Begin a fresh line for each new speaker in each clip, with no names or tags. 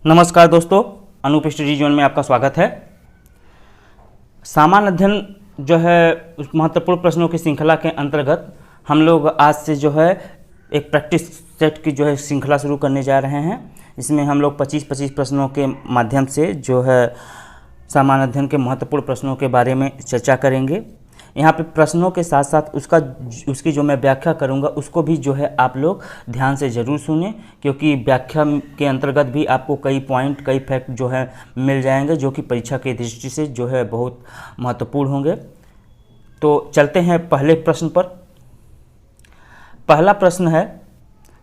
नमस्कार दोस्तों, Anoop study zone में आपका स्वागत है। सामान्य अध्ययन जो है उस महत्वपूर्ण प्रश्नों की श्रृंखला के अंतर्गत हम लोग आज से जो है एक प्रैक्टिस सेट की जो है श्रृंखला शुरू करने जा रहे हैं। इसमें हम लोग 25-25 प्रश्नों के माध्यम से जो है सामान्य अध्ययन के महत्वपूर्ण प्रश्नों के बारे में चर्चा करेंगे। यहाँ पे प्रश्नों के साथ साथ उसकी जो मैं व्याख्या करूँगा उसको भी जो है आप लोग ध्यान से ज़रूर सुनें, क्योंकि व्याख्या के अंतर्गत भी आपको कई पॉइंट कई फैक्ट जो है मिल जाएंगे जो कि परीक्षा की दृष्टि से जो है बहुत महत्वपूर्ण होंगे। तो चलते हैं पहले प्रश्न पर। पहला प्रश्न है,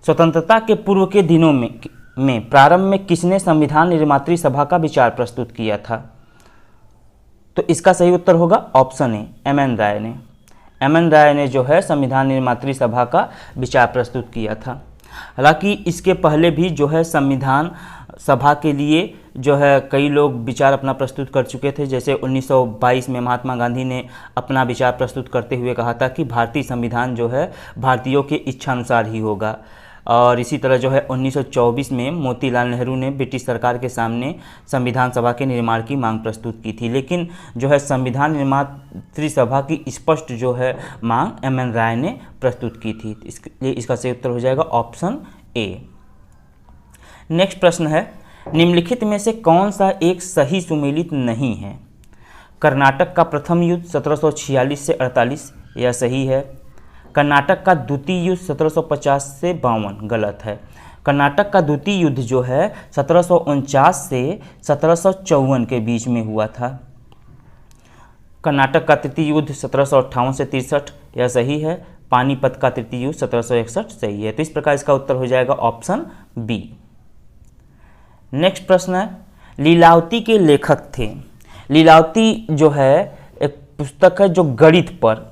स्वतंत्रता के पूर्व के दिनों में प्रारंभ में किसने संविधान निर्मात्री सभा का विचार प्रस्तुत किया था? तो इसका सही उत्तर होगा ऑप्शन ए, एम.एन. राय ने। एम.एन. राय ने जो है संविधान निर्मात्री सभा का विचार प्रस्तुत किया था। हालांकि इसके पहले भी जो है संविधान सभा के लिए जो है कई लोग विचार अपना प्रस्तुत कर चुके थे। जैसे 1922 में महात्मा गांधी ने अपना विचार प्रस्तुत करते हुए कहा था कि भारतीय संविधान जो है भारतीयों के इच्छानुसार ही होगा। और इसी तरह जो है 1924 में मोतीलाल नेहरू ने ब्रिटिश सरकार के सामने संविधान सभा के निर्माण की मांग प्रस्तुत की थी, लेकिन जो है संविधान निर्मात्री सभा की स्पष्ट जो है मांग एम.एन. राय ने प्रस्तुत की थी। इसलिए इसका सही उत्तर हो जाएगा ऑप्शन ए। नेक्स्ट प्रश्न है, निम्नलिखित में से कौन सा एक सही सुमेलित नहीं है? कर्नाटक का प्रथम युद्ध 1746 से 48, यह सही है। कर्नाटक का द्वितीय युद्ध 1750 से 52, गलत है। कर्नाटक का द्वितीय युद्ध जो है 1749 से 1754 के बीच में हुआ था। कर्नाटक का तृतीय युद्ध 1758 से 63, यह सही है। पानीपत का तृतीय युद्ध 1761 सही है। तो इस प्रकार इसका उत्तर हो जाएगा ऑप्शन बी। नेक्स्ट प्रश्न है, लीलावती के लेखक थे। लीलावती जो है एक पुस्तक है जो गणित पर,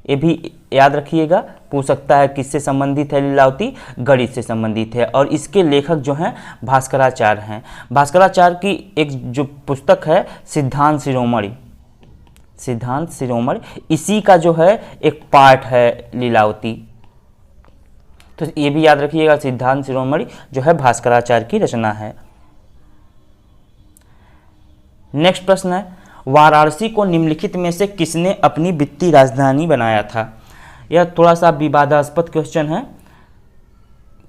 ये भी याद रखिएगा, पूछ सकता है किससे संबंधित है लीलावती? गणित से संबंधित है। और इसके लेखक जो हैं भास्कराचार्य हैं। भास्कराचार्य की एक जो पुस्तक है सिद्धांत शिरोमणि, सिद्धांत शिरोमणि, इसी का जो है एक पार्ट है लीलावती। तो ये भी याद रखिएगा, सिद्धांत शिरोमणि जो है भास्कराचार्य की रचना है। नेक्स्ट प्रश्न है, वाराणसी को निम्नलिखित में से किसने अपनी वित्तीय राजधानी बनाया था? यह थोड़ा सा विवादास्पद क्वेश्चन है,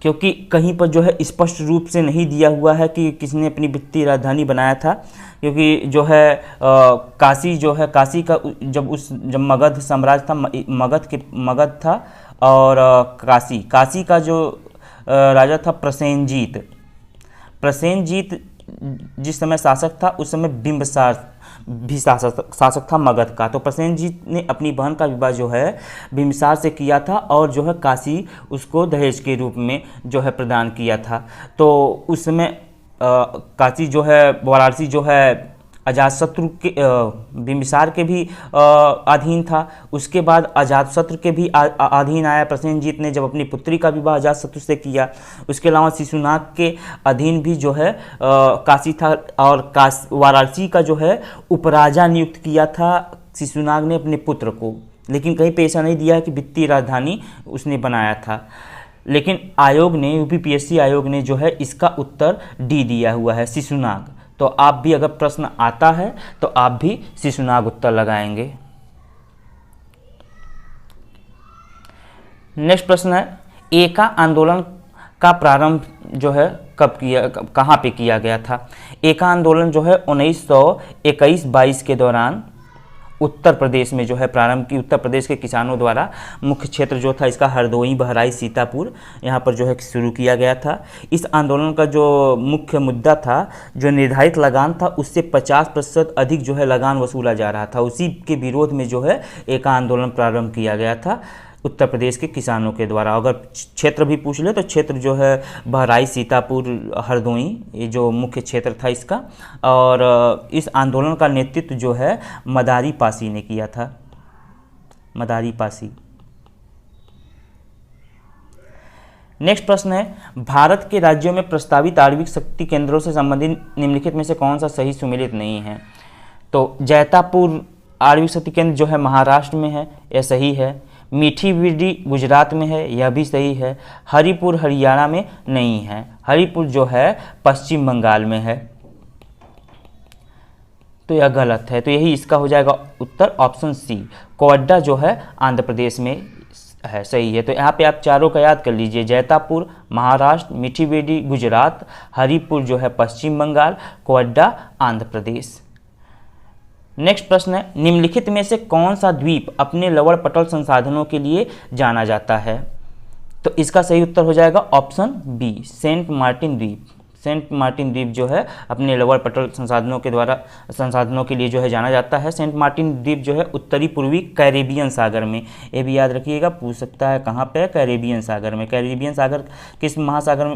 क्योंकि कहीं पर जो है स्पष्ट रूप से नहीं दिया हुआ है कि किसने अपनी वित्तीय राजधानी बनाया था। क्योंकि जो है काशी जो है, काशी का जब मगध साम्राज्य था, मगध था, और काशी का जो राजा था प्रसेनजीत जिस समय शासक था उस समय बिंबिसार भी शासक था मगध का। तो प्रसेनजीत ने अपनी बहन का विवाह जो है बिंबिसार से किया था, और जो है काशी उसको दहेज के रूप में जो है प्रदान किया था। तो उस समय काशी जो है, वाराणसी जो है अजातशत्रु के, बिंबिसार के भी अधीन था। उसके बाद अजातशत्रु के भी अधीन आया प्रसेनजीत ने, जब अपनी पुत्री का विवाह अजातशत्रु से किया। उसके अलावा शिशुनाग के अधीन भी जो है काशी था, और वाराणसी का जो है उपराजा नियुक्त किया था शिशुनाग ने अपने पुत्र को। लेकिन कहीं पे ऐसा नहीं दिया है कि वित्तीय राजधानी उसने बनाया था। लेकिन आयोग ने, यूपीपीएससी आयोग ने जो है इसका उत्तर डी दिया हुआ है, शिशुनाग। तो आप भी अगर प्रश्न आता है तो आप भी शिशुनाग उत्तर लगाएंगे। नेक्स्ट प्रश्न है, एका आंदोलन का प्रारंभ जो है कहाँ पे किया गया था? एका आंदोलन जो है 1921-22 के दौरान उत्तर प्रदेश में जो है प्रारंभ की। उत्तर प्रदेश के किसानों द्वारा मुख्य क्षेत्र जो था इसका हरदोई, बहराइच, सीतापुर, यहाँ पर जो है शुरू किया गया था। इस आंदोलन का जो मुख्य मुद्दा था, जो निर्धारित लगान था उससे 50% अधिक जो है लगान वसूला जा रहा था। उसी के विरोध में जो है एक आंदोलन प्रारंभ किया गया था उत्तर प्रदेश के किसानों के द्वारा। अगर क्षेत्र भी पूछ ले तो क्षेत्र जो है बहराइच, सीतापुर, हरदोई, ये जो मुख्य क्षेत्र था इसका। और इस आंदोलन का नेतृत्व जो है मदारी पासी ने किया था, मदारी पासी। नेक्स्ट प्रश्न है, भारत के राज्यों में प्रस्तावित आणविक शक्ति केंद्रों से संबंधित निम्नलिखित में से कौन सा सही सुमेलित नहीं है? तो जैतापुर आणविक शक्ति केंद्र जो है महाराष्ट्र में है, यह सही है। मीठी बीडी गुजरात में है, यह भी सही है। हरिपुर हरियाणा में नहीं है, हरिपुर जो है पश्चिम बंगाल में है, तो यह गलत है। तो यही इसका हो जाएगा उत्तर ऑप्शन सी, कोड्डा जो है आंध्र प्रदेश में है, सही है। तो यहाँ पे आप चारों का याद कर लीजिए, जैतापुर महाराष्ट्र, मीठी बेडी गुजरात, हरिपुर जो है पश्चिम बंगाल, कोड्डा आंध्र प्रदेश। नेक्स्ट प्रश्न है, निम्नलिखित में से कौन सा द्वीप अपने लवण पटल संसाधनों के लिए जाना जाता है? तो इसका सही उत्तर हो जाएगा ऑप्शन बी, सेंट मार्टिन द्वीप। सेंट मार्टिन द्वीप जो है अपने लवण पटल संसाधनों के लिए जो है जाना जाता है। सेंट मार्टिन द्वीप जो है उत्तरी पूर्वी कैरेबियन सागर में, ये भी याद रखिएगा, पूछ सकता है कहाँ पे है, कैरेबियन सागर में। कैरेबियन सागर किस महासागर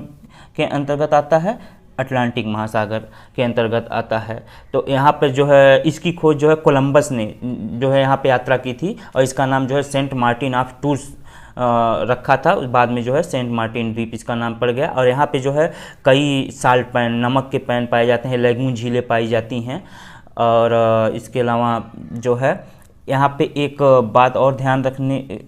के अंतर्गत आता है? अटलांटिक महासागर के अंतर्गत आता है। तो यहाँ पर जो है इसकी खोज जो है कोलंबस ने जो है यहाँ पे यात्रा की थी, और इसका नाम जो है सेंट मार्टिन ऑफ टूर्स रखा था। बाद में जो है सेंट मार्टिन द्वीप इसका नाम पड़ गया। और यहाँ पे जो है कई साल्ट पैन, नमक के पैन पाए जाते हैं, लेगून झीलें पाई जाती हैं। और इसके अलावा जो है यहाँ पे एक बात और ध्यान रखने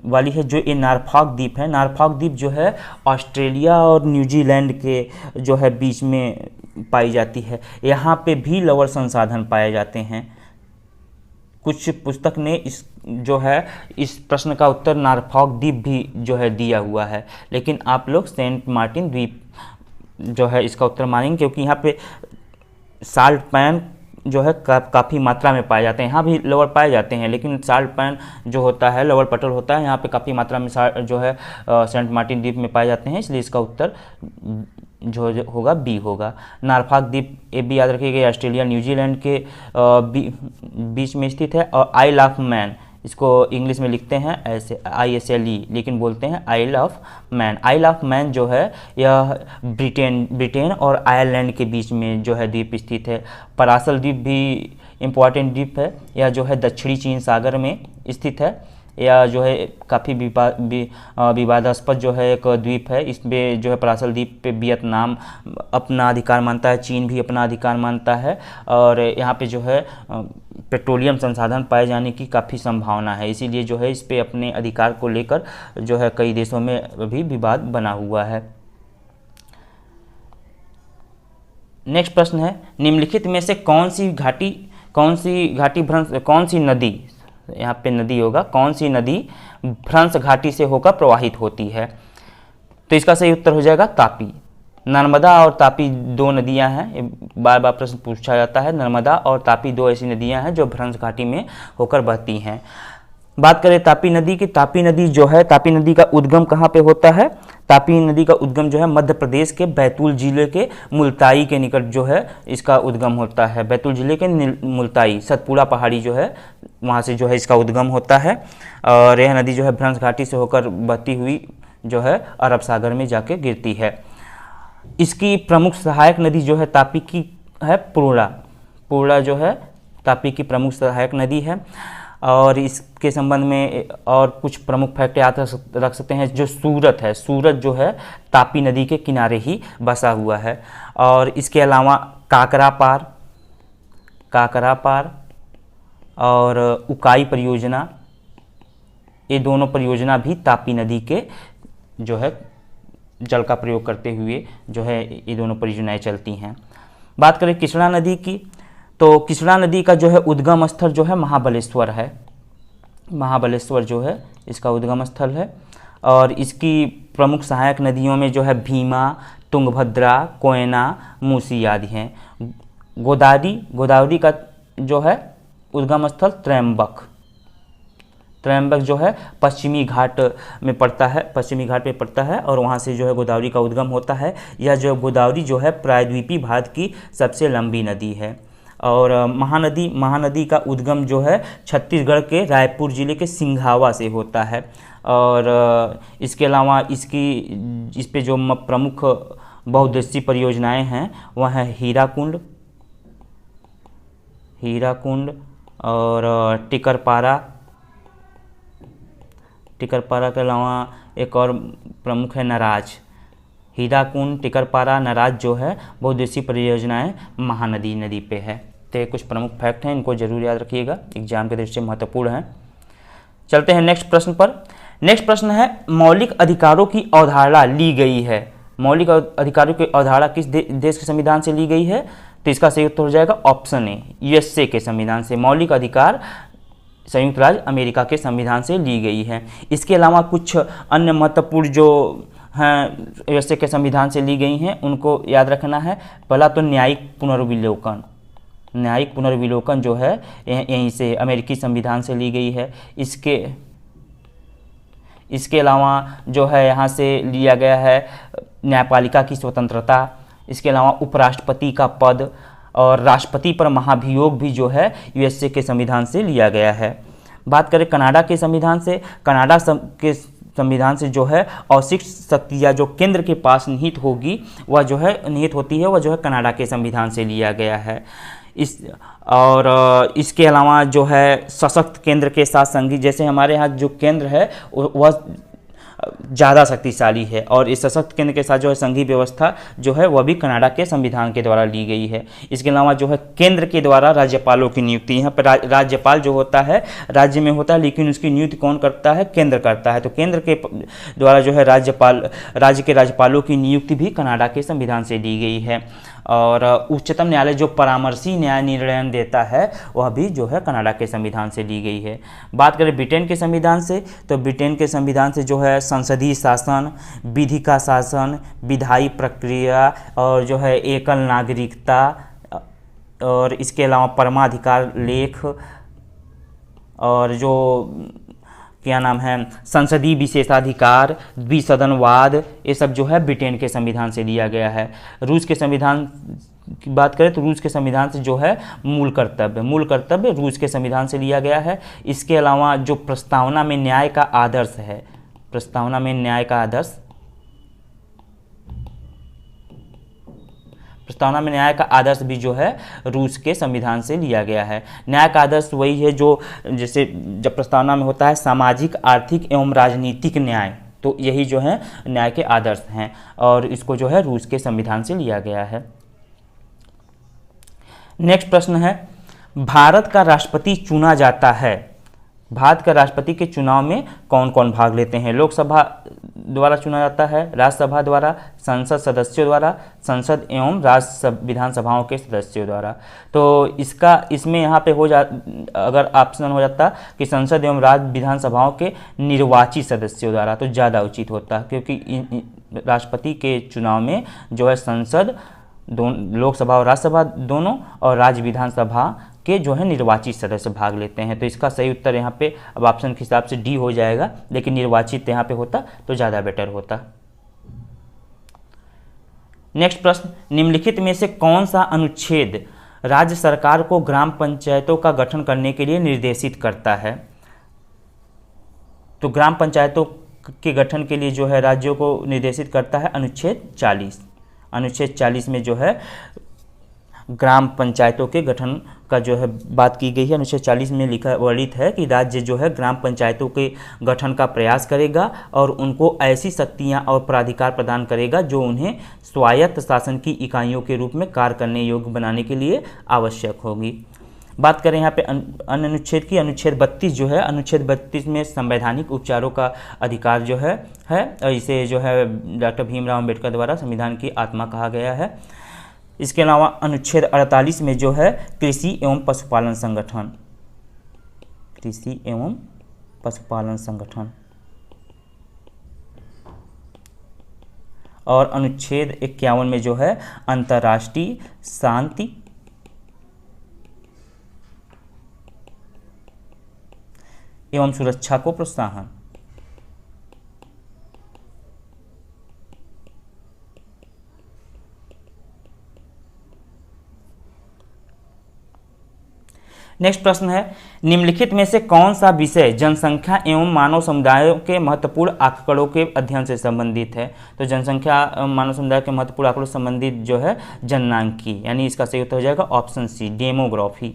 वाली है, जो ये नॉरफॉक द्वीप है, नॉरफॉक द्वीप जो है ऑस्ट्रेलिया और न्यूजीलैंड के जो है बीच में पाई जाती है। यहाँ पे भी लवण संसाधन पाए जाते हैं। कुछ पुस्तक ने इस प्रश्न का उत्तर नॉरफॉक द्वीप भी जो है दिया हुआ है, लेकिन आप लोग सेंट मार्टिन द्वीप जो है इसका उत्तर मानेंगे, क्योंकि यहाँ पे साल्ट पैन जो है काफ़ी मात्रा में पाए जाते हैं। यहाँ भी लवण पाए जाते हैं, लेकिन साल्ट पैन जो होता है, लवण पटल होता है, यहाँ पे काफ़ी मात्रा में जो है सेंट मार्टिन द्वीप में पाए जाते हैं, इसलिए इसका उत्तर जो होगा बी होगा। नॉरफॉक द्वीप ये भी याद रखिएगा, ऑस्ट्रेलिया न्यूजीलैंड के बीच में स्थित है। और आइल ऑफ मैन, इसको इंग्लिश में लिखते हैं ऐसे ISLE, लेकिन बोलते हैं isle of Man. Isle of Man जो है यह ब्रिटेन और आयरलैंड के बीच में जो है द्वीप स्थित है। परासल द्वीप भी इम्पॉर्टेंट द्वीप है, यह जो है दक्षिणी चीन सागर में स्थित है। यह जो है काफ़ी विवादास्पद जो है एक द्वीप है। इसमें जो है परासल द्वीप पे वियतनाम अपना अधिकार मानता है, चीन भी अपना अधिकार मानता है, और यहाँ पे जो है पेट्रोलियम संसाधन पाए जाने की काफ़ी संभावना है। इसीलिए जो है इस पे अपने अधिकार को लेकर जो है कई देशों में भी विवाद बना हुआ है। नेक्स्ट प्रश्न है, निम्नलिखित में से कौन सी नदी, यहाँ पे नदी होगा, कौन सी नदी भ्रंश घाटी से होकर प्रवाहित होती है? तो इसका सही उत्तर हो जाएगा तापी। नर्मदा और तापी दो नदियां हैं, बार बार प्रश्न पूछा जाता है। नर्मदा और तापी दो ऐसी नदियां हैं जो भ्रंश घाटी में होकर बहती हैं। बात करें तापी नदी की, तापी नदी जो है, तापी नदी का उद्गम कहाँ पे होता है? तापी नदी का उद्गम जो है मध्य प्रदेश के बैतूल जिले के मुल्ताई के निकट जो है इसका उद्गम होता है। बैतूल जिले के मुल्ताई, सतपुड़ा पहाड़ी जो है वहाँ से जो है इसका उद्गम होता है। और यह नदी जो है भ्रंश घाटी से होकर बहती हुई जो है अरब सागर में जाके गिरती है। इसकी प्रमुख सहायक नदी जो है तापी की है पूर्णा। पूर्णा जो है तापी की प्रमुख सहायक नदी है। और इसके संबंध में और कुछ प्रमुख फैक्ट याद रख सकते हैं। जो सूरत है, सूरत जो है तापी नदी के किनारे ही बसा हुआ है। और इसके अलावा काकरापार और उकाई परियोजना, ये दोनों परियोजना भी तापी नदी के जो है जल का प्रयोग करते हुए जो है ये दोनों परियोजनाएं चलती हैं। बात करें कृष्णा नदी की, तो कृष्णा नदी का जो है उद्गम स्थल जो है महाबलेश्वर है। महाबलेश्वर जो है इसका उद्गम स्थल है। और इसकी प्रमुख सहायक नदियों में जो है भीमा, तुंगभद्रा, कोयना, मूसी आदि हैं। गोदावरी का जो है उद्गम स्थल त्रयंबक जो है पश्चिमी घाट में पड़ता है, और वहाँ से जो है गोदावरी का उद्गम होता है। यह जो गोदावरी जो है प्रायद्वीपीय भारत की सबसे लंबी नदी है। और महानदी का उद्गम जो है छत्तीसगढ़ के रायपुर जिले के सिंघावा से होता है। और इसके अलावा इस पे जो प्रमुख बहुउद्देशीय परियोजनाएं हैं वह है हीराकुंड और टिकरपारा के अलावा एक और प्रमुख है नराज। हीराकुंड, टिकरपारा, नराज जो है बहुउद्देशीय परियोजनाएं महानदी नदी पे है। तो ये कुछ प्रमुख फैक्ट हैं, इनको जरूर याद रखिएगा, एग्जाम के दृष्टि से महत्वपूर्ण है। चलते हैं नेक्स्ट प्रश्न पर। नेक्स्ट प्रश्न है मौलिक अधिकारों की अवधारणा ली गई है। मौलिक अधिकारों की अवधारणा किस देश के संविधान से ली गई है? तो इसका सही उत्तर हो जाएगा ऑप्शन ए, यूएसए के संविधान से। मौलिक अधिकार संयुक्त राज्य अमेरिका के संविधान से ली गई है। इसके अलावा कुछ अन्य महत्वपूर्ण जो हैं यूएसए के संविधान से ली गई हैं उनको याद रखना है। पहला तो न्यायिक पुनर्विलोकन, न्यायिक पुनर्विलोकन जो है यहीं से अमेरिकी संविधान से ली गई है। इसके अलावा जो है यहाँ से लिया गया है न्यायपालिका की स्वतंत्रता। इसके अलावा उपराष्ट्रपति का पद और राष्ट्रपति पर महाभियोग भी जो है यूएसए के संविधान से लिया गया है। बात करें कनाडा के संविधान से, कनाडा के संविधान से जो है अवशिष्ट शक्तियाँ जो केंद्र के पास निहित होगी वह जो है निहित होती है, वह जो है कनाडा के संविधान से लिया गया है। इसके अलावा जो है सशक्त केंद्र के साथ संघी, जैसे हमारे यहाँ जो केंद्र है वह ज़्यादा शक्तिशाली है और इस सशक्त केंद्र के साथ जो है संघीय व्यवस्था जो है वह भी कनाडा के संविधान के द्वारा ली गई है। इसके अलावा जो है केंद्र के द्वारा राज्यपालों की नियुक्ति, यहाँ पर राज्यपाल जो होता है राज्य में होता है लेकिन उसकी नियुक्ति कौन करता है? केंद्र करता है। तो केंद्र के द्वारा जो है राज्य के राज्यपालों की नियुक्ति भी कनाडा के संविधान से ली गई है। और उच्चतम न्यायालय जो परामर्शी न्याय निर्णय देता है वह भी जो है कनाडा के संविधान से ली गई है। बात करें ब्रिटेन के संविधान से, तो ब्रिटेन के संविधान से जो है संसदीय शासन, विधि का शासन, विधायी प्रक्रिया और जो है एकल नागरिकता और इसके अलावा परमाधिकार लेख और जो क्या नाम है संसदीय विशेषाधिकार, द्विसदनवाद, ये सब जो है ब्रिटेन के संविधान से लिया गया है। रूस के संविधान की बात करें तो रूस के संविधान से जो है मूल कर्तव्य रूस के संविधान से लिया गया है। इसके अलावा जो प्रस्तावना में न्याय का आदर्श है, प्रस्तावना में न्याय का आदर्श भी जो है रूस के संविधान से लिया गया है। न्याय का आदर्श वही है जो जैसे जब प्रस्तावना में होता है सामाजिक, आर्थिक एवं राजनीतिक न्याय, तो यही जो है न्याय के आदर्श हैं और इसको जो है रूस के संविधान से लिया गया है। नेक्स्ट प्रश्न है भारत का राष्ट्रपति चुना जाता है। भारत का राष्ट्रपति के चुनाव में कौन कौन भाग लेते हैं? लोकसभा द्वारा चुना जाता है, राज्यसभा द्वारा, संसद सदस्यों द्वारा, संसद एवं राज्य विधानसभाओं के सदस्यों द्वारा। तो इसमें यहाँ पे अगर ऑप्शन हो जाता कि संसद एवं राज्य विधानसभाओं के निर्वाचित सदस्यों द्वारा तो ज़्यादा उचित होता, क्योंकि राष्ट्रपति के चुनाव में जो है संसद लोकसभा और राज्यसभा दोनों और राज्य विधानसभा के जो है निर्वाचित सदस्य भाग लेते हैं। तो इसका सही उत्तर यहाँ पे अब ऑप्शन के हिसाब से डी हो जाएगा, लेकिन निर्वाचित यहाँ पे होता तो ज़्यादा बेटर होता। नेक्स्ट प्रश्न, निम्नलिखित में से कौन सा अनुच्छेद राज्य सरकार को ग्राम पंचायतों का गठन करने के लिए निर्देशित करता है? तो ग्राम पंचायतों के गठन के लिए जो है राज्यों को निर्देशित करता है अनुच्छेद 40। अनुच्छेद 40 में जो है ग्राम पंचायतों के गठन का जो है बात की गई है। अनुच्छेद 40 में वर्णित है कि राज्य जो है ग्राम पंचायतों के गठन का प्रयास करेगा और उनको ऐसी शक्तियां और प्राधिकार प्रदान करेगा जो उन्हें स्वायत्त शासन की इकाइयों के रूप में कार्य करने योग्य बनाने के लिए आवश्यक होगी। बात करें यहाँ पे अन्य अनुच्छेद की, अनुच्छेद 32 जो है, अनुच्छेद 32 में संवैधानिक उपचारों का अधिकार जो है इसे जो है डॉक्टर भीमराव अम्बेडकर द्वारा संविधान की आत्मा कहा गया है। इसके अलावा अनुच्छेद 48 में जो है कृषि एवं पशुपालन संगठन, कृषि एवं पशुपालन संगठन, और अनुच्छेद 51 में जो है अंतर्राष्ट्रीय शांति एवं सुरक्षा को प्रोत्साहन। नेक्स्ट प्रश्न है, निम्नलिखित में से कौन सा विषय जनसंख्या एवं मानव समुदायों के महत्वपूर्ण आंकड़ों के अध्ययन से संबंधित है? तो जनसंख्या मानव समुदाय के महत्वपूर्ण आंकड़ों से संबंधित जो है जननांकी, यानी इसका सही उत्तर हो जाएगा ऑप्शन सी, डेमोग्राफी।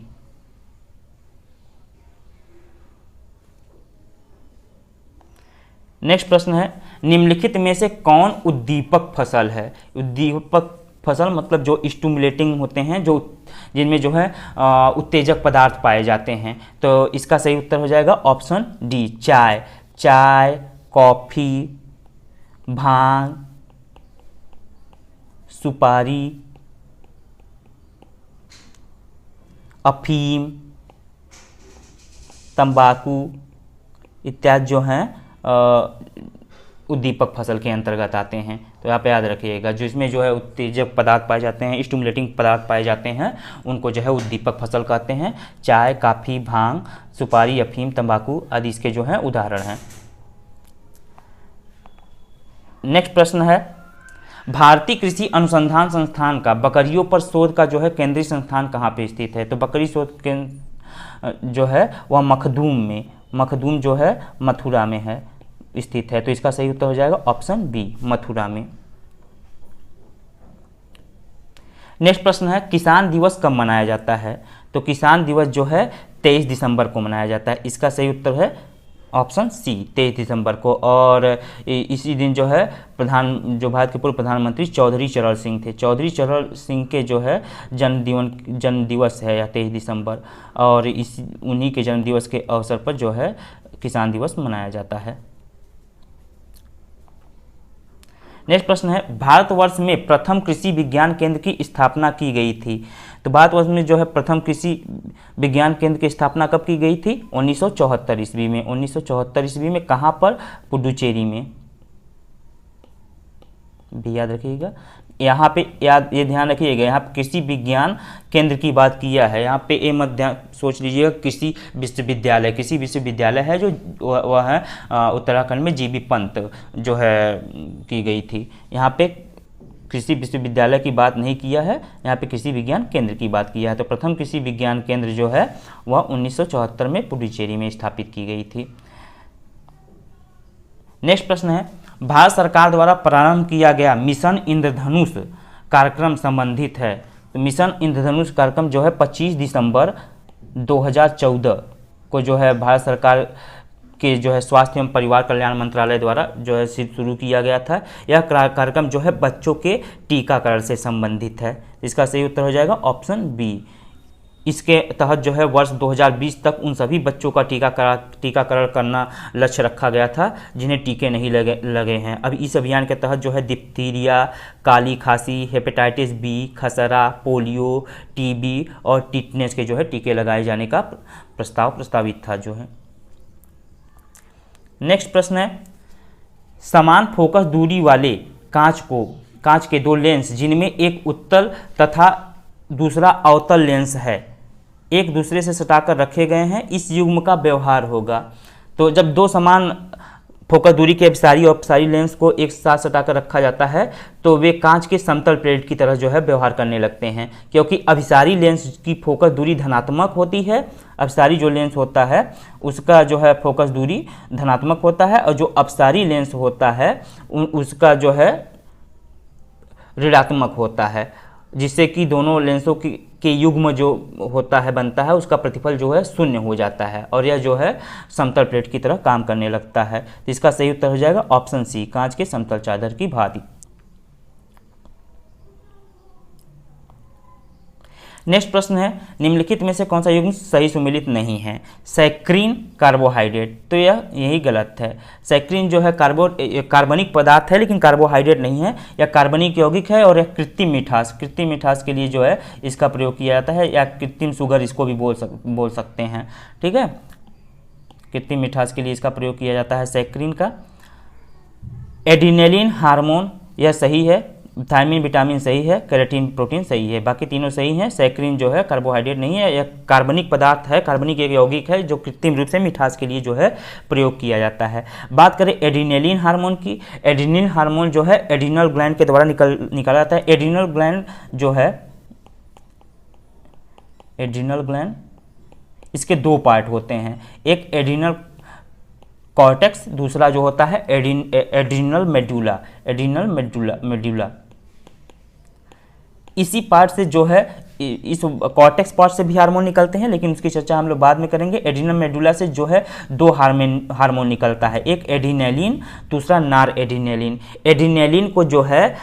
नेक्स्ट प्रश्न है, निम्नलिखित में से कौन उद्दीपक फसल है? उद्दीपक फसल मतलब जो स्टिमुलेटिंग होते हैं, जो जिनमें जो है उत्तेजक पदार्थ पाए जाते हैं। तो इसका सही उत्तर हो जाएगा ऑप्शन डी, चाय। चाय, कॉफ़ी, भांग, सुपारी, अफीम, तंबाकू इत्यादि जो हैं उद्दीपक फसल के अंतर्गत आते हैं। तो यहाँ पे याद रखिएगा, जिसमें जो है उत्तेजक पदार्थ पाए जाते हैं, स्टिमुलेटिंग पदार्थ पाए जाते हैं, उनको जो है उद्दीपक फसल कहते हैं। चाय, कॉफ़ी, भांग, सुपारी, अफीम, तंबाकू आदि इसके जो हैं उदाहरण हैं। नेक्स्ट प्रश्न है, भारतीय कृषि अनुसंधान संस्थान का बकरियों पर शोध का जो है केंद्रीय संस्थान कहाँ पे स्थित है? तो बकरी शोध केंद्र जो है वह मखदूम जो है मथुरा में है स्थित है। तो इसका सही उत्तर हो जाएगा ऑप्शन बी, मथुरा में। नेक्स्ट प्रश्न है, किसान दिवस कब मनाया जाता है? तो किसान दिवस जो है 23 दिसंबर को मनाया जाता है। इसका सही उत्तर है ऑप्शन सी, 23 दिसंबर को। और इसी दिन जो है जो भारत के पूर्व प्रधानमंत्री चौधरी चरण सिंह थे, चौधरी चरण सिंह के जो है जन्म दिवस है या 23 दिसंबर, और उन्हीं के जन्म दिवस के अवसर पर जो है किसान दिवस मनाया जाता है। नेक्स्ट प्रश्न है, भारतवर्ष में प्रथम कृषि विज्ञान केंद्र की स्थापना की गई थी। तो भारतवर्ष में जो है प्रथम कृषि विज्ञान केंद्र की स्थापना कब की गई थी? 1974 ईस्वी में। 1974 ईस्वी में कहाँ पर? पुडुचेरी में। भी याद रखिएगा, यहाँ पे ये ध्यान रखिएगा, यहाँ पे कृषि विज्ञान केंद्र की बात किया है। यहाँ पे ये मत ध्यान सोच लीजिएगा कृषि विश्वविद्यालय है जो वह है उत्तराखंड में जीबी पंत जो है की गई थी। यहाँ पे कृषि विश्वविद्यालय की बात नहीं किया है, यहाँ पे कृषि विज्ञान केंद्र की बात किया है। तो प्रथम कृषि विज्ञान केंद्र जो है वह 1974 में पुडुचेरी में स्थापित की गई थी। नेक्स्ट प्रश्न है, भारत सरकार द्वारा प्रारंभ किया गया मिशन इंद्रधनुष कार्यक्रम संबंधित है। तो मिशन इंद्रधनुष कार्यक्रम जो है 25 दिसंबर 2014 को जो है भारत सरकार के जो है स्वास्थ्य एवं परिवार कल्याण मंत्रालय द्वारा जो है शुरू किया गया था। यह कार्यक्रम जो है बच्चों के टीकाकरण से संबंधित है। इसका सही उत्तर हो जाएगा ऑप्शन बी। इसके तहत जो है वर्ष 2020 तक उन सभी बच्चों का टीकाकरण करना लक्ष्य रखा गया था जिन्हें टीके नहीं लगे हैं। अब इस अभियान के तहत जो है डिप्थीरिया, काली खांसी, हेपेटाइटिस बी, खसरा, पोलियो, टीबी और टिटनेस के जो है टीके लगाए जाने का प्रस्तावित था जो है। नेक्स्ट प्रश्न है, समान फोकस दूरी वाले कांच के दो लेंस जिनमें एक उत्तल तथा दूसरा अवतल लेंस है एक दूसरे से सटाकर रखे गए हैं, इस युग्म का व्यवहार होगा। तो जब दो समान फोकस दूरी के अभिसारी और अपसारी लेंस को एक साथ सटाकर रखा जाता है तो वे कांच के समतल प्लेट की तरह जो है व्यवहार करने लगते हैं, क्योंकि अभिसारी लेंस की फोकस दूरी धनात्मक होती है। अभिसारी जो लेंस होता है उसका जो है फोकस दूरी धनात्मक होता है, और जो अपसारी लेंस होता है उसका जो है ऋणात्मक होता है, जिससे कि दोनों लेंसों के युग्म जो होता है बनता है उसका प्रतिफल जो है शून्य हो जाता है और यह जो है समतल प्लेट की तरह काम करने लगता है। तो इसका सही उत्तर हो जाएगा ऑप्शन सी, कांच के समतल चादर की भांति। नेक्स्ट प्रश्न है, निम्नलिखित में से कौन सा युग्म सही सुमेलित नहीं है? Saccharin carbohydrate. तो यही गलत है। सैक्रीन जो है कार्बनिक पदार्थ है लेकिन कार्बोहाइड्रेट नहीं है। यह कार्बनिक यौगिक है और यह कृत्रिम मिठास के लिए जो है इसका प्रयोग किया जाता है, या कृत्रिम शुगर इसको भी बोल सकते हैं। ठीक है, कृत्रिम मिठास के लिए इसका प्रयोग किया जाता है सैक्रीन का। एड्रेनलिन हार्मोन यह सही है, थायमिन विटामिन सही है, केराटिन प्रोटीन सही है, बाकी तीनों सही हैं। सैक्रीन जो है कार्बोहाइड्रेट नहीं है, यह कार्बनिक पदार्थ है, कार्बनिक एक यौगिक है जो कृत्रिम रूप से मिठास के लिए जो है प्रयोग किया जाता है। बात करें एड्रेनलिन हार्मोन की, एड्रेनलिन हार्मोन जो है एड्रिनल ग्लैंड के द्वारा निकाला जाता है। एड्रिनल ग्लैंड जो है एड्रिनल ग्लैंड इसके दो पार्ट होते हैं, एक एड्रिनल कॉर्टेक्स, दूसरा जो होता है एड्रिनल मेडुला। इसी पार्ट से जो है इस कॉर्टेक्स पार्ट से भी हार्मोन निकलते हैं, लेकिन उसकी चर्चा हम लोग बाद में करेंगे। एड्रिनल मेडुला से जो है दो हार्मोन निकलता है, एक एड्रिनलिन, दूसरा नार एड्रिनलिन। एड्रिनलिन को जो है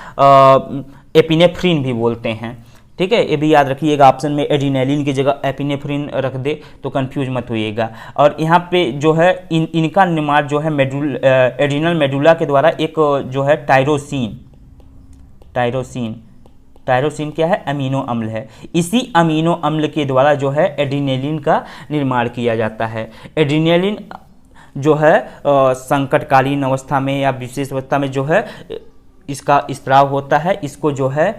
एपिनेफ्रिन भी बोलते हैं। ठीक है, ये भी याद रखिएगा, ऑप्शन में एड्रेनालिन की जगह एपिनेफ्रिन रख दे तो कंफ्यूज मत होइएगा। और यहाँ पे जो है इनका निर्माण जो है एड्रिनल मेडुला के द्वारा एक जो है टायरोसिन क्या है, अमीनो अम्ल है। इसी अमीनो अम्ल के द्वारा जो है एड्रेनालिन का निर्माण किया जाता है। एड्रेनालिन जो है संकटकालीन अवस्था में या विशेष अवस्था में जो है इसका स्त्राव होता है। इसको जो है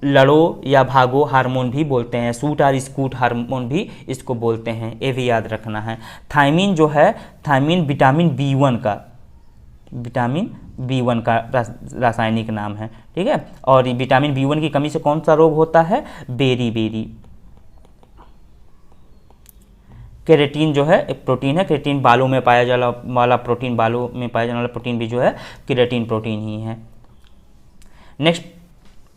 लड़ो या भागो हार्मोन भी बोलते हैं, शूट और स्कूट हार्मोन भी इसको बोलते हैं, ये भी याद रखना है। थायमिन जो है, थायमिन विटामिन बी1 का रासायनिक नाम है। ठीक है, और विटामिन बी1 की कमी से कौन सा रोग होता है, बेरी। केरेटिन जो है एक प्रोटीन है, केरेटिन बालों में पाया जाने वाला प्रोटीन, बालों में पाया जाने वाला प्रोटीन भी जो है केरेटिन प्रोटीन ही है। नेक्स्ट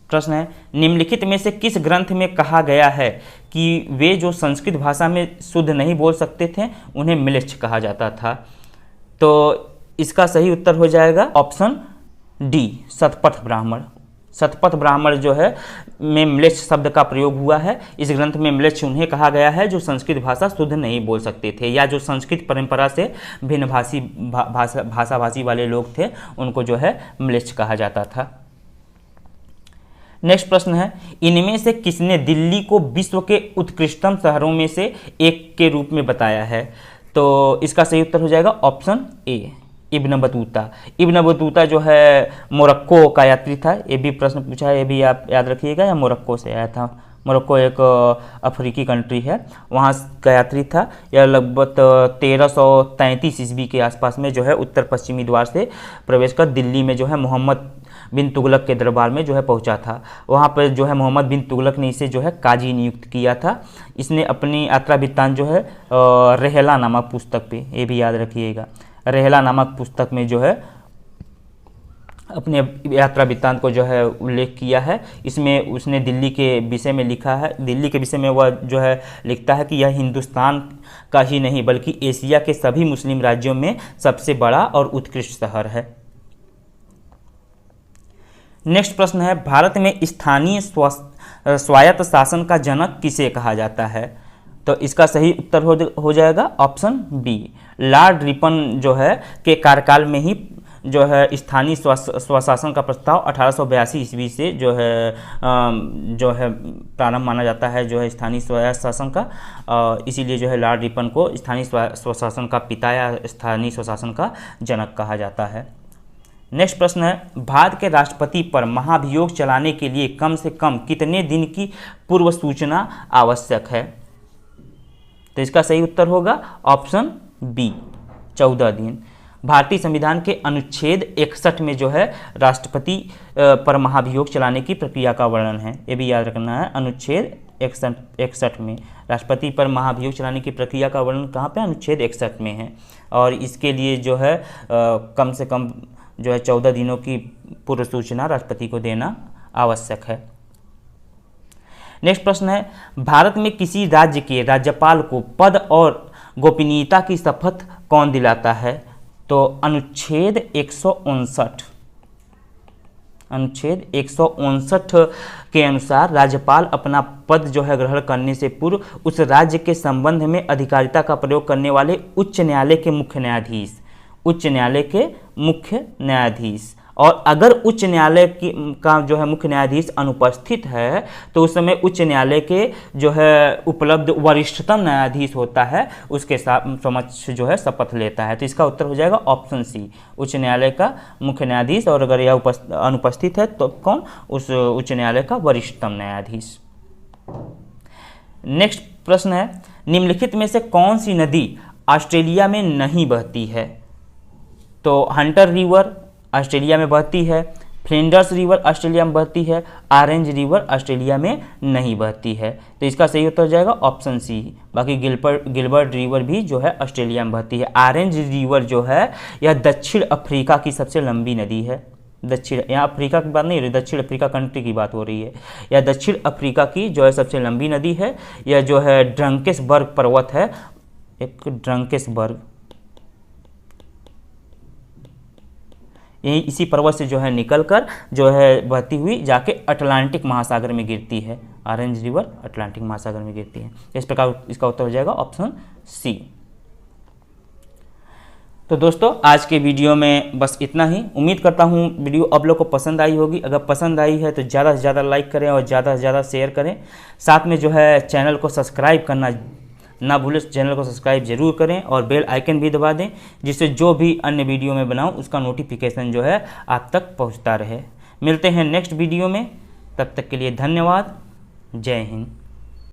प्रश्न है, निम्नलिखित में से किस ग्रंथ में कहा गया है कि वे जो संस्कृत भाषा में शुद्ध नहीं बोल सकते थे उन्हें म्लेच्छ कहा जाता था? तो इसका सही उत्तर हो जाएगा ऑप्शन डी, शतपथ ब्राह्मण जो है में म्लेच्छ शब्द का प्रयोग हुआ है। इस ग्रंथ में म्लेच्छ उन्हें कहा गया है जो संस्कृत भाषा शुद्ध नहीं बोल सकते थे, या जो संस्कृत परंपरा से भिन्न भाषाभाषी वाले लोग थे उनको जो है म्लेच्छ कहा जाता था। नेक्स्ट प्रश्न है, इनमें से किसने दिल्ली को विश्व के उत्कृष्टतम शहरों में से एक के रूप में बताया है? तो इसका सही उत्तर हो जाएगा ऑप्शन ए, इब्न बतूता जो है मोरक्को का यात्री था। ये भी प्रश्न पूछा है, ये भी आप याद रखिएगा, या मोरक्को से आया था। मोरक्को एक अफ्रीकी कंट्री है, वहाँ का यात्री था। यह लगभग 1333 ईस्वी के आसपास में जो है उत्तर पश्चिमी द्वार से प्रवेश कर दिल्ली में जो है मोहम्मद बिन तुगलक के दरबार में जो है पहुंचा था। वहाँ पर जो है मोहम्मद बिन तुगलक ने इसे जो है काजी नियुक्त किया था। इसने अपनी यात्रा वृत्तांत जो है रेहला नामक पुस्तक पे, ये भी याद रखिएगा, रेहला नामक पुस्तक में जो है अपने यात्रा वृत्तांत को जो है उल्लेख किया है। इसमें उसने दिल्ली के विषय में लिखा है, दिल्ली के विषय में वह जो है लिखता है कि यह हिंदुस्तान का ही नहीं बल्कि एशिया के सभी मुस्लिम राज्यों में सबसे बड़ा और उत्कृष्ट शहर है। नेक्स्ट प्रश्न है, भारत में स्थानीय स्वायत्त शासन का जनक किसे कहा जाता है? तो इसका सही उत्तर हो जाएगा ऑप्शन बी, लॉर्ड रिपन जो है के कार्यकाल में ही जो है स्थानीय स्वशासन का प्रस्ताव 1882 ईस्वी से जो है प्रारंभ माना जाता है, जो है स्थानीय स्वायत्त शासन का। इसीलिए जो है लॉर्ड रिपन को स्थानीय स्वशासन का पिता या स्थानीय स्वशासन का जनक कहा जाता है। नेक्स्ट प्रश्न है, भारत के राष्ट्रपति पर महाभियोग चलाने के लिए कम से कम कितने दिन की पूर्व सूचना आवश्यक है? तो इसका सही उत्तर होगा ऑप्शन बी, 14 दिन। भारतीय संविधान के अनुच्छेद 61 में जो है राष्ट्रपति पर महाभियोग चलाने की प्रक्रिया का वर्णन है, ये भी याद रखना है। अनुच्छेद 61 में राष्ट्रपति पर महाभियोग चलाने की प्रक्रिया का वर्णन कहाँ पे? अनुच्छेद 61 में है। और इसके लिए जो है कम से कम जो है 14 दिनों की पूर्व सूचना राष्ट्रपति को देना आवश्यक है। नेक्स्ट प्रश्न है, भारत में किसी राज्य के राज्यपाल को पद और गोपनीयता की शपथ कौन दिलाता है? तो अनुच्छेद 159 के अनुसार राज्यपाल अपना पद जो है ग्रहण करने से पूर्व उस राज्य के संबंध में अधिकारिता का प्रयोग करने वाले उच्च न्यायालय के मुख्य न्यायाधीश और अगर उच्च न्यायालय का जो है मुख्य न्यायाधीश अनुपस्थित है तो उस समय उच्च न्यायालय के जो है उपलब्ध वरिष्ठतम न्यायाधीश होता है, उसके समक्ष जो है शपथ लेता है। तो इसका उत्तर हो जाएगा ऑप्शन सी, उच्च न्यायालय का मुख्य न्यायाधीश, और अगर यह अनुपस्थित है तो कौन? उस उच्च न्यायालय का वरिष्ठतम न्यायाधीश। नेक्स्ट प्रश्न है, निम्नलिखित में से कौन सी नदी ऑस्ट्रेलिया में नहीं बहती है? तो हंटर रिवर ऑस्ट्रेलिया में बहती है, फ्लिंडर्स रिवर ऑस्ट्रेलिया में बहती है, ऑरेंज रिवर ऑस्ट्रेलिया में नहीं बहती है। तो इसका सही उत्तर हो जाएगा ऑप्शन सी। बाकी गिलबर्ट रिवर भी जो है ऑस्ट्रेलिया में बहती है। ऑरेंज रिवर जो है यह दक्षिण अफ्रीका की सबसे लंबी नदी है। यहाँ अफ्रीका की बात नहीं हो रही, दक्षिण अफ्रीका कंट्री की बात हो रही है। यह दक्षिण अफ्रीका की जो है सबसे लंबी नदी है। यह जो है ड्रंकेसबर्ग पर्वत है, इसी पर्वत से जो है निकलकर जो है बहती हुई जाके अटलांटिक महासागर में गिरती है। ऑरेंज रिवर अटलांटिक महासागर में गिरती है। इस प्रकार इसका उत्तर हो जाएगा ऑप्शन सी। तो दोस्तों आज के वीडियो में बस इतना ही। उम्मीद करता हूँ वीडियो आप लोग को पसंद आई होगी। अगर पसंद आई है तो ज़्यादा से ज़्यादा लाइक करें और ज़्यादा से ज़्यादा शेयर करें। साथ में जो है चैनल को सब्सक्राइब करना ना भूलें, चैनल को सब्सक्राइब जरूर करें और बेल आइकन भी दबा दें, जिससे जो भी अन्य वीडियो में बनाऊँ उसका नोटिफिकेशन जो है आप तक पहुँचता रहे। मिलते हैं नेक्स्ट वीडियो में, तब तक के लिए धन्यवाद। जय हिंद।